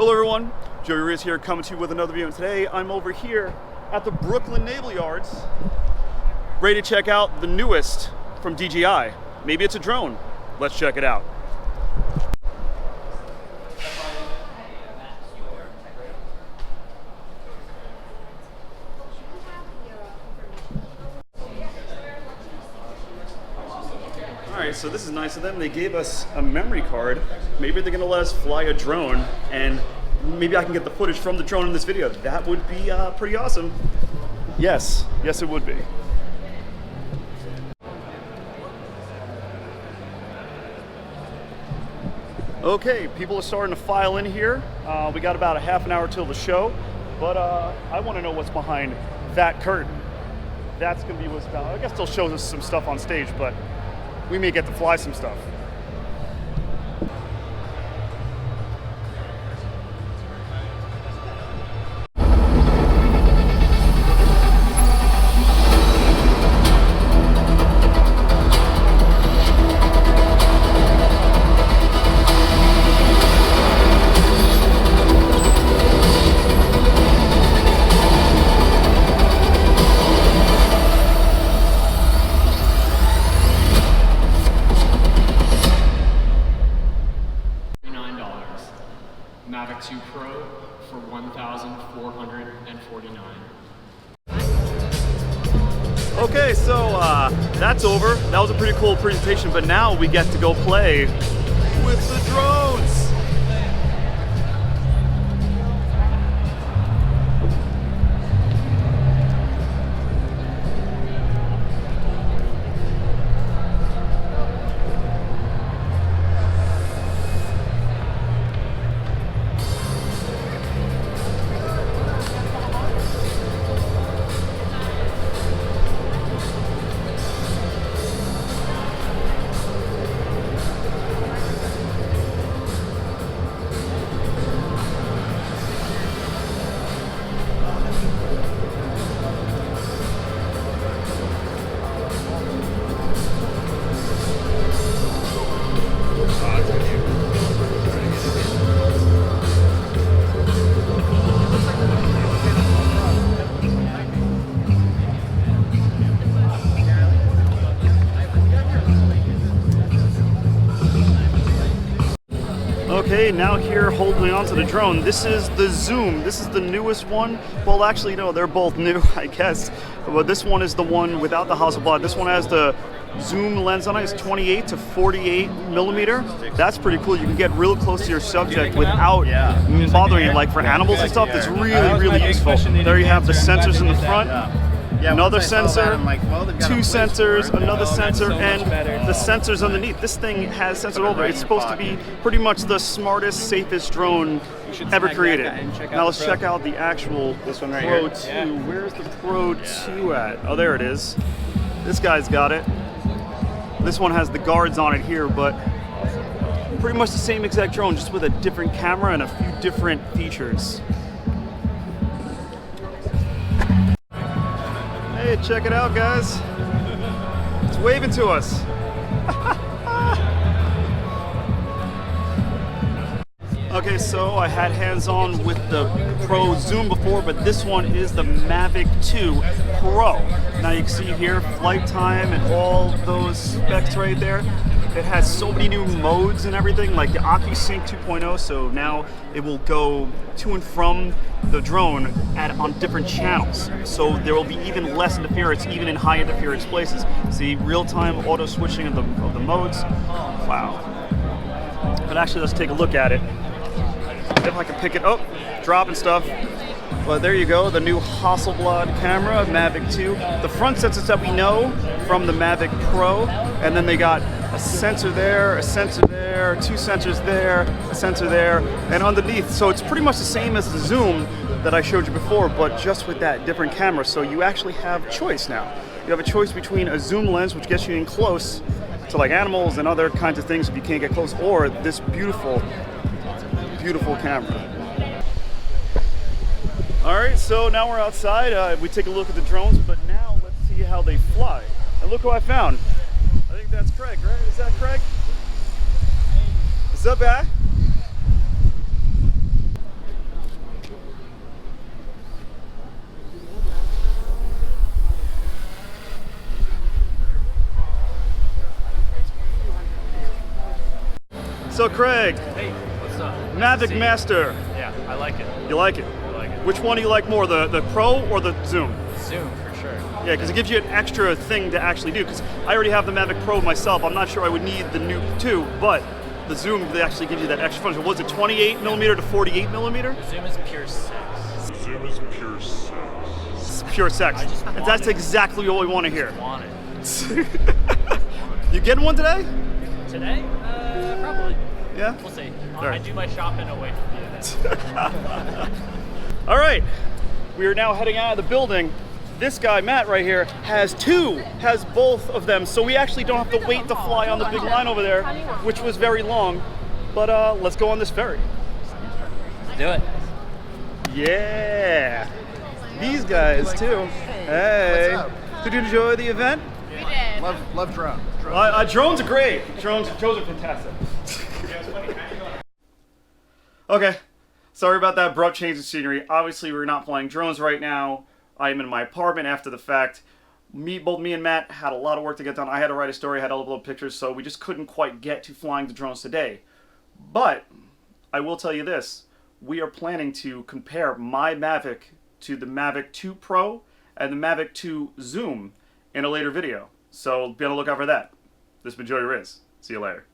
Hello everyone, Joey Riz here coming to you with another video, and today I'm over here at the Brooklyn Naval Yards ready to check out the newest from DJI. Maybe it's a drone. Let's check it out. Alright, so this is nice of them. They gave us a memory card. Maybe they're gonna let us fly a drone, and maybe I can get the footage from the drone in this video. That would be pretty awesome. Yes, it would be. Okay, people are starting to file in here. We got about a half an hour till the show, but I want to know what's behind that curtain. That's gonna be what's about. I guess they'll show us some stuff on stage, but we may get to fly some stuff. Mavic 2 Pro for $1,449. Okay, so that's over. That was a pretty cool presentation, but now we get to go play with the drones. Okay, now here holding on to the drone. This is the Zoom. This is the newest one. Well, actually, no, they're both new, I guess. But this one is the one without the Hasselblad. This one has the zoom lens on it. It's 28 to 48 millimeter. That's pretty cool. You can get real close to your subject without bothering it. Like for animals and stuff, it's really useful. There you have the sensors in the front. Another sensor, two sensors, another sensor, and the sensors underneath. This thing has sensors over. It's supposed to be pretty much the smartest, safest drone ever created. Now let's check out the actual Pro 2. Where's the Pro 2 at? Oh, there it is. This guy's got it. This one has the guards on it here, but pretty much the same exact drone, just with a different camera and a few different features. Hey, check it out, guys. It's waving to us. Okay, so I had hands-on with the Pro Zoom before, but this one is the Mavic 2 Pro. Now you can see here flight time and all those specs right there. It has so many new modes and everything, like the OcuSync 2.0, so now it will go to and from the drone on different channels. So there will be even less interference, even in high interference places. See, real-time auto switching of the modes. Wow. But actually, let's take a look at it. If I can pick it up, dropping stuff. But there you go, the new Hasselblad camera, Mavic 2. The front sensors that we know from the Mavic Pro, and then they got a sensor there, a sensor there, two sensors there, a sensor there, and underneath. So it's pretty much the same as the Zoom that I showed you before, but just with that different camera. So you actually have choice now. You have a choice between a zoom lens, which gets you in close to like animals and other kinds of things if you can't get close, or this beautiful camera. All right, so now we're outside. We take a look at the drones, but now let's see how they fly. And look who I found. I think that's Craig, right? Is that Craig? What's up, guy? So Craig, Hey, what's up? Mavic See you. Master, Yeah, I like it. you like it? I like it. Which one do you like more, the Pro or the Zoom? Zoom for sure. Yeah, because it gives you an extra thing to actually do. Because I already have the Mavic Pro myself. I'm not sure I would need the new 2, but the Zoom they actually gives you that extra function. Was it 28 millimeter to 48 millimeter? The Zoom is pure sex. Zoom is pure sex. It's pure sex, I just and want that's it. exactly what we want to hear. Want it. You getting one today? Today? Probably. Yeah. We'll see. Alright. I do my shopping away from you. All right, we are now heading out of the building. This guy, Matt, right here, has both of them, so we actually don't have to wait to fly on the big line over there, which was very long. But let's go on this ferry. Let's do it. Yeah, these guys too. Hey, What's up? did you enjoy the event? We did. Love drone. Drones are great. Drones are fantastic. Okay, sorry about that abrupt change of scenery. Obviously, we're not flying drones right now. I am in my apartment after the fact. Both me and Matt had a lot of work to get done. I had to write a story, I had to upload pictures, so we just couldn't quite get to flying the drones today. But I will tell you this: we are planning to compare my Mavic to the Mavic 2 Pro and the Mavic 2 Zoom in a later video. So be on the lookout for that. This has been Joey Riz. See you later.